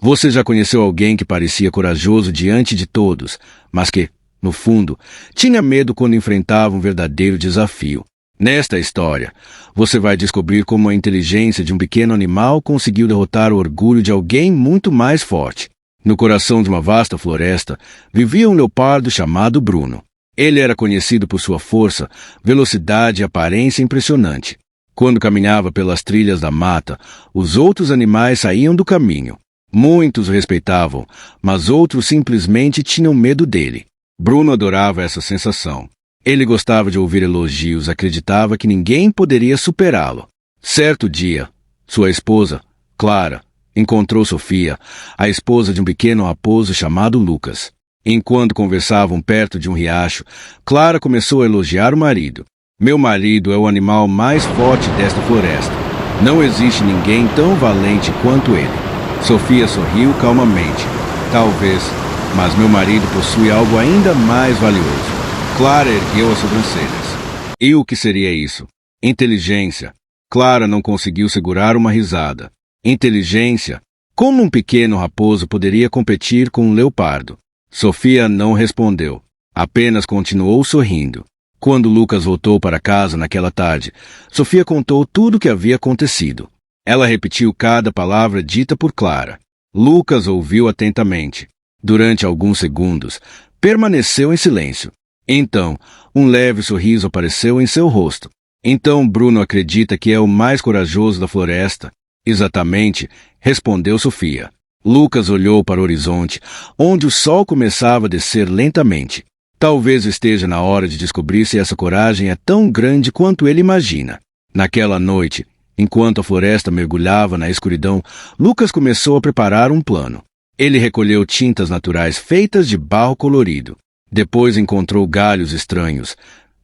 Você já conheceu alguém que parecia corajoso diante de todos, mas que, no fundo, tinha medo quando enfrentava um verdadeiro desafio? Nesta história, você vai descobrir como a inteligência de um pequeno animal conseguiu derrotar o orgulho de alguém muito mais forte. No coração de uma vasta floresta, vivia um leopardo chamado Bruno. Ele era conhecido por sua força, velocidade e aparência impressionante. Quando caminhava pelas trilhas da mata, os outros animais saíam do caminho. Muitos o respeitavam, mas outros simplesmente tinham medo dele. Bruno adorava essa sensação. Ele gostava de ouvir elogios, acreditava que ninguém poderia superá-lo. Certo dia, sua esposa, Clara, encontrou Sofia, a esposa de um pequeno raposo chamado Lucas. Enquanto conversavam perto de um riacho, Clara começou a elogiar o marido. Meu marido é o animal mais forte desta floresta. Não existe ninguém tão valente quanto ele. Sofia sorriu calmamente. Talvez, mas meu marido possui algo ainda mais valioso. Clara ergueu as sobrancelhas. E o que seria isso? Inteligência. Clara não conseguiu segurar uma risada. Inteligência? Como um pequeno raposo poderia competir com um leopardo? Sofia não respondeu. Apenas continuou sorrindo. Quando Lucas voltou para casa naquela tarde, Sofia contou tudo o que havia acontecido. Ela repetiu cada palavra dita por Clara. Lucas ouviu atentamente. Durante alguns segundos, permaneceu em silêncio. Então, um leve sorriso apareceu em seu rosto. Então Bruno acredita que é o mais corajoso da floresta. Exatamente, respondeu Sofia. Lucas olhou para o horizonte, onde o sol começava a descer lentamente. Talvez esteja na hora de descobrir se essa coragem é tão grande quanto ele imagina. Naquela noite, enquanto a floresta mergulhava na escuridão, Lucas começou a preparar um plano. Ele recolheu tintas naturais feitas de barro colorido. Depois encontrou galhos estranhos,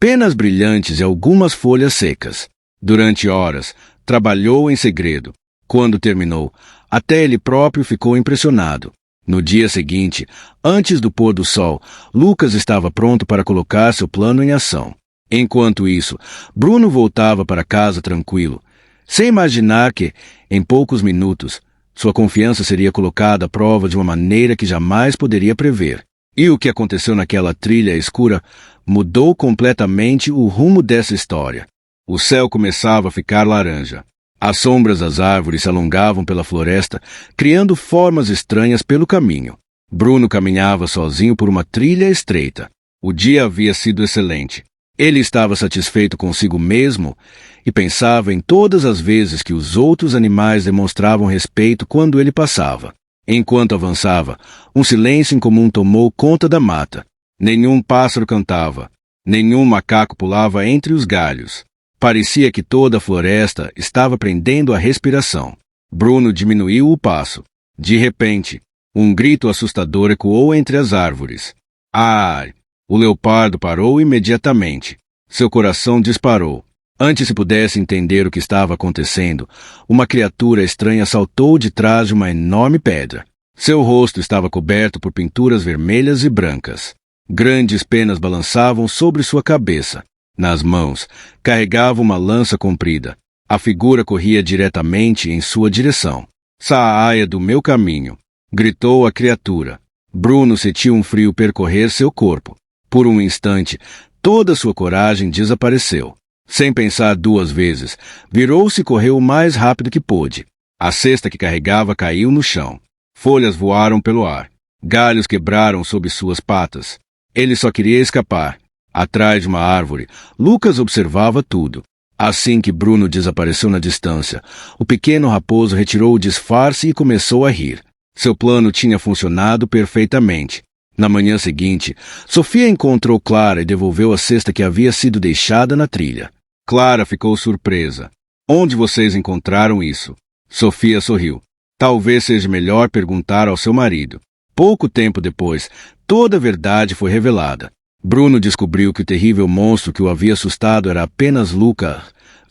penas brilhantes e algumas folhas secas. Durante horas, trabalhou em segredo. Quando terminou, até ele próprio ficou impressionado. No dia seguinte, antes do pôr do sol, Lucas estava pronto para colocar seu plano em ação. Enquanto isso, Bruno voltava para casa tranquilo, sem imaginar que, em poucos minutos, sua confiança seria colocada à prova de uma maneira que jamais poderia prever. E o que aconteceu naquela trilha escura mudou completamente o rumo dessa história. O céu começava a ficar laranja. As sombras das árvores se alongavam pela floresta, criando formas estranhas pelo caminho. Bruno caminhava sozinho por uma trilha estreita. O dia havia sido excelente. Ele estava satisfeito consigo mesmo e pensava em todas as vezes que os outros animais demonstravam respeito quando ele passava. Enquanto avançava, um silêncio incomum tomou conta da mata. Nenhum pássaro cantava, nenhum macaco pulava entre os galhos. Parecia que toda a floresta estava prendendo a respiração. Bruno diminuiu o passo. De repente, um grito assustador ecoou entre as árvores. Ah! O leopardo parou imediatamente. Seu coração disparou. Antes que pudesse entender o que estava acontecendo, uma criatura estranha saltou de trás de uma enorme pedra. Seu rosto estava coberto por pinturas vermelhas e brancas. Grandes penas balançavam sobre sua cabeça. Nas mãos, carregava uma lança comprida. A figura corria diretamente em sua direção. "Saia do meu caminho!" gritou a criatura. Bruno sentiu um frio percorrer seu corpo. Por um instante, toda sua coragem desapareceu. Sem pensar duas vezes, virou-se e correu o mais rápido que pôde. A cesta que carregava caiu no chão. Folhas voaram pelo ar. Galhos quebraram sob suas patas. Ele só queria escapar. Atrás de uma árvore, Lucas observava tudo. Assim que Bruno desapareceu na distância, o pequeno raposo retirou o disfarce e começou a rir. Seu plano tinha funcionado perfeitamente. Na manhã seguinte, Sofia encontrou Clara e devolveu a cesta que havia sido deixada na trilha. Clara ficou surpresa. "Onde vocês encontraram isso?" Sofia sorriu. "Talvez seja melhor perguntar ao seu marido." Pouco tempo depois, toda a verdade foi revelada. Bruno descobriu que o terrível monstro que o havia assustado era apenas Lucas,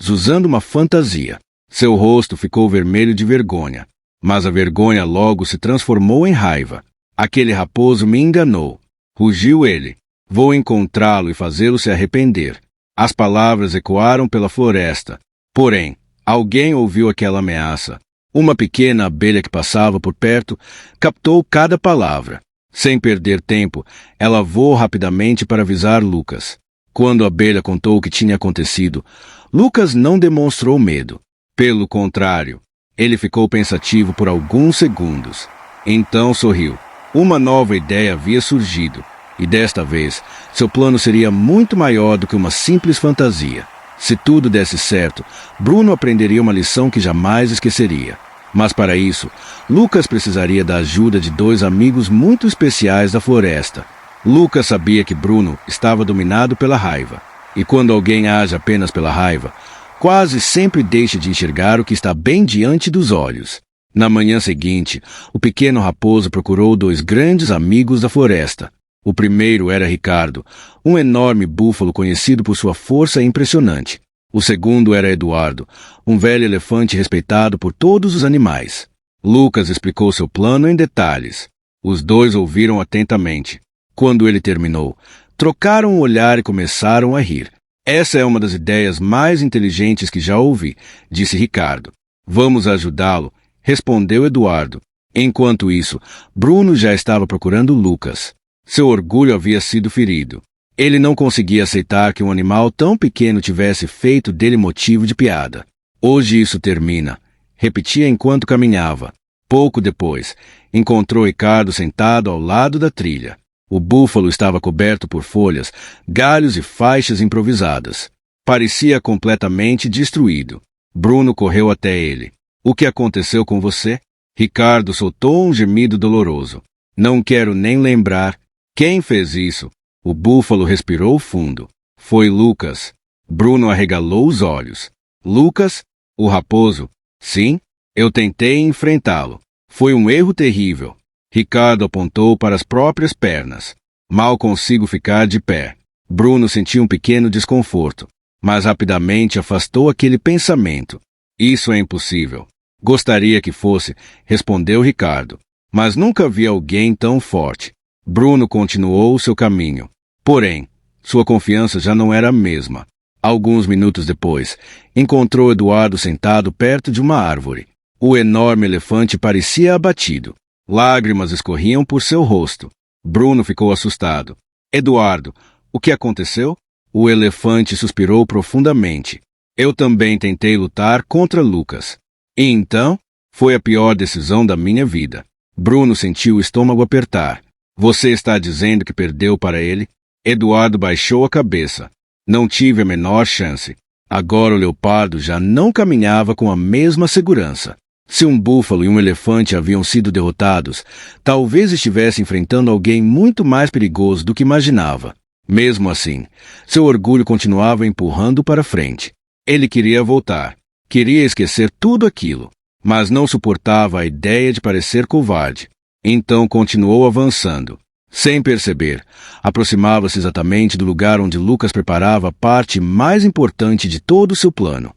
usando uma fantasia. Seu rosto ficou vermelho de vergonha, mas a vergonha logo se transformou em raiva. "Aquele raposo me enganou", rugiu ele. "Vou encontrá-lo e fazê-lo se arrepender." As palavras ecoaram pela floresta. Porém, alguém ouviu aquela ameaça. Uma pequena abelha que passava por perto captou cada palavra. Sem perder tempo, ela voou rapidamente para avisar Lucas. Quando a abelha contou o que tinha acontecido, Lucas não demonstrou medo. Pelo contrário, ele ficou pensativo por alguns segundos. Então sorriu. Uma nova ideia havia surgido, e desta vez, seu plano seria muito maior do que uma simples fantasia. Se tudo desse certo, Bruno aprenderia uma lição que jamais esqueceria. Mas para isso, Lucas precisaria da ajuda de dois amigos muito especiais da floresta. Lucas sabia que Bruno estava dominado pela raiva. E quando alguém age apenas pela raiva, quase sempre deixa de enxergar o que está bem diante dos olhos. Na manhã seguinte, o pequeno raposo procurou dois grandes amigos da floresta. O primeiro era Ricardo, um enorme búfalo conhecido por sua força impressionante. O segundo era Eduardo, um velho elefante respeitado por todos os animais. Lucas explicou seu plano em detalhes. Os dois ouviram atentamente. Quando ele terminou, trocaram um olhar e começaram a rir. Essa é uma das ideias mais inteligentes que já ouvi, disse Ricardo. Vamos ajudá-lo, respondeu Eduardo. Enquanto isso, Bruno já estava procurando Lucas. Seu orgulho havia sido ferido. Ele não conseguia aceitar que um animal tão pequeno tivesse feito dele motivo de piada. Hoje isso termina, repetia enquanto caminhava. Pouco depois, encontrou Ricardo sentado ao lado da trilha. O búfalo estava coberto por folhas, galhos e faixas improvisadas. Parecia completamente destruído. Bruno correu até ele. O que aconteceu com você? Ricardo soltou um gemido doloroso. Não quero nem lembrar. Quem fez isso? O búfalo respirou fundo. Foi Lucas. Bruno arregalou os olhos. Lucas? O raposo? Sim, eu tentei enfrentá-lo. Foi um erro terrível. Ricardo apontou para as próprias pernas. Mal consigo ficar de pé. Bruno sentiu um pequeno desconforto, mas rapidamente afastou aquele pensamento. Isso é impossível. Gostaria que fosse, respondeu Ricardo. Mas nunca vi alguém tão forte. Bruno continuou seu caminho. Porém, sua confiança já não era a mesma. Alguns minutos depois, encontrou Eduardo sentado perto de uma árvore. O enorme elefante parecia abatido. Lágrimas escorriam por seu rosto. Bruno ficou assustado. Eduardo, o que aconteceu? O elefante suspirou profundamente. Eu também tentei lutar contra Lucas. E então, foi a pior decisão da minha vida. Bruno sentiu o estômago apertar. Você está dizendo que perdeu para ele? Eduardo baixou a cabeça. Não tive a menor chance. Agora o leopardo já não caminhava com a mesma segurança. Se um búfalo e um elefante haviam sido derrotados, talvez estivesse enfrentando alguém muito mais perigoso do que imaginava. Mesmo assim, seu orgulho continuava empurrando para frente. Ele queria voltar. Queria esquecer tudo aquilo, mas não suportava a ideia de parecer covarde. Então continuou avançando. Sem perceber, aproximava-se exatamente do lugar onde Lucas preparava a parte mais importante de todo o seu plano.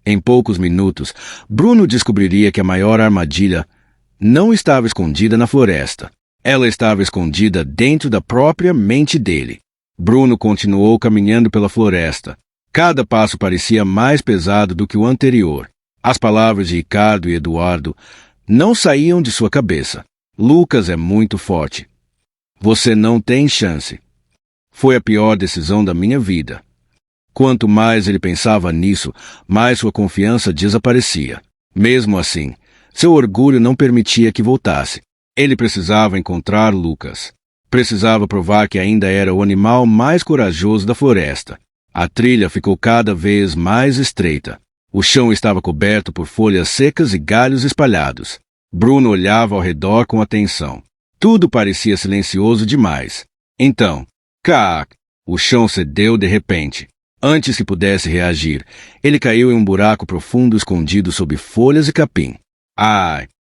Em poucos minutos, Bruno descobriria que a maior armadilha não estava escondida na floresta. Ela estava escondida dentro da própria mente dele. Bruno continuou caminhando pela floresta. Cada passo parecia mais pesado do que o anterior. As palavras de Ricardo e Eduardo não saíam de sua cabeça. Lucas é muito forte. Você não tem chance. Foi a pior decisão da minha vida. Quanto mais ele pensava nisso, mais sua confiança desaparecia. Mesmo assim, seu orgulho não permitia que voltasse. Ele precisava encontrar Lucas. Precisava provar que ainda era o animal mais corajoso da floresta. A trilha ficou cada vez mais estreita. O chão estava coberto por folhas secas e galhos espalhados. Bruno olhava ao redor com atenção. Tudo parecia silencioso demais. Então, o chão cedeu de repente. Antes que pudesse reagir, ele caiu em um buraco profundo escondido sob folhas e capim.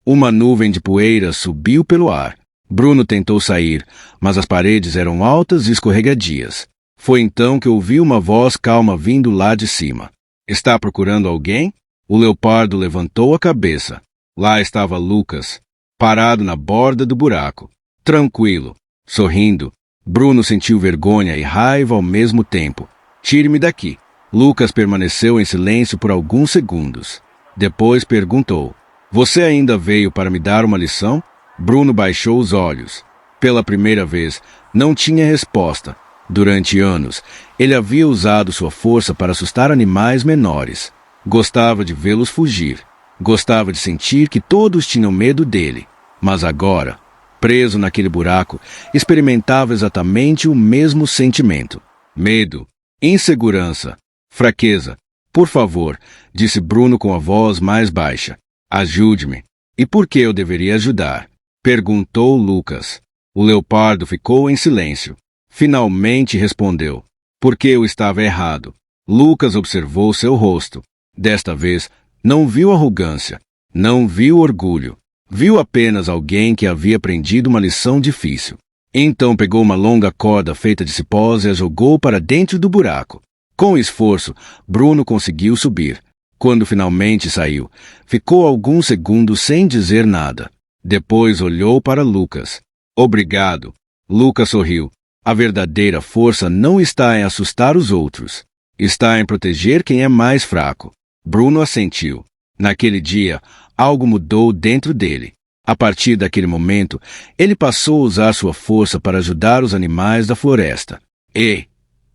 Uma nuvem de poeira subiu pelo ar. Bruno tentou sair, mas as paredes eram altas e escorregadias. Foi então que ouviu uma voz calma vindo lá de cima. Está procurando alguém? O leopardo levantou a cabeça. Lá estava Lucas, parado na borda do buraco. Tranquilo, sorrindo. Bruno sentiu vergonha e raiva ao mesmo tempo. Tire-me daqui. Lucas permaneceu em silêncio por alguns segundos. Depois perguntou: Você ainda veio para me dar uma lição? Bruno baixou os olhos. Pela primeira vez, não tinha resposta. Durante anos, ele havia usado sua força para assustar animais menores. Gostava de vê-los fugir. Gostava de sentir que todos tinham medo dele. Mas agora, preso naquele buraco, experimentava exatamente o mesmo sentimento. Medo, insegurança, fraqueza. Por favor, disse Bruno com a voz mais baixa. Ajude-me. E por que eu deveria ajudar? Perguntou Lucas. O leopardo ficou em silêncio. Finalmente respondeu. Porque eu estava errado. Lucas observou seu rosto. Desta vez, não viu arrogância. Não viu orgulho. Viu apenas alguém que havia aprendido uma lição difícil. Então pegou uma longa corda feita de cipós e a jogou para dentro do buraco. Com esforço, Bruno conseguiu subir. Quando finalmente saiu, ficou alguns segundos sem dizer nada. Depois olhou para Lucas. Obrigado. Lucas sorriu. A verdadeira força não está em assustar os outros. Está em proteger quem é mais fraco. Bruno assentiu. Naquele dia, algo mudou dentro dele. A partir daquele momento, ele passou a usar sua força para ajudar os animais da floresta. E,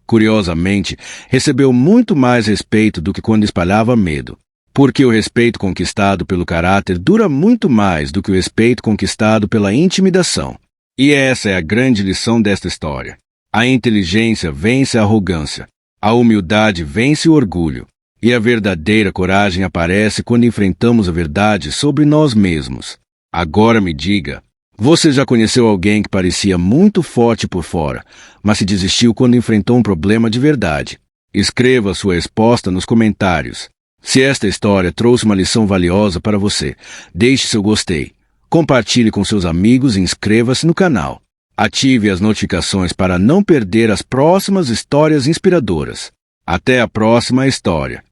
curiosamente, recebeu muito mais respeito do que quando espalhava medo. Porque o respeito conquistado pelo caráter dura muito mais do que o respeito conquistado pela intimidação. E essa é a grande lição desta história. A inteligência vence a arrogância. A humildade vence o orgulho. E a verdadeira coragem aparece quando enfrentamos a verdade sobre nós mesmos. Agora me diga, você já conheceu alguém que parecia muito forte por fora, mas se desistiu quando enfrentou um problema de verdade? Escreva sua resposta nos comentários. Se esta história trouxe uma lição valiosa para você, deixe seu gostei. Compartilhe com seus amigos e inscreva-se no canal. Ative as notificações para não perder as próximas histórias inspiradoras. Até a próxima história.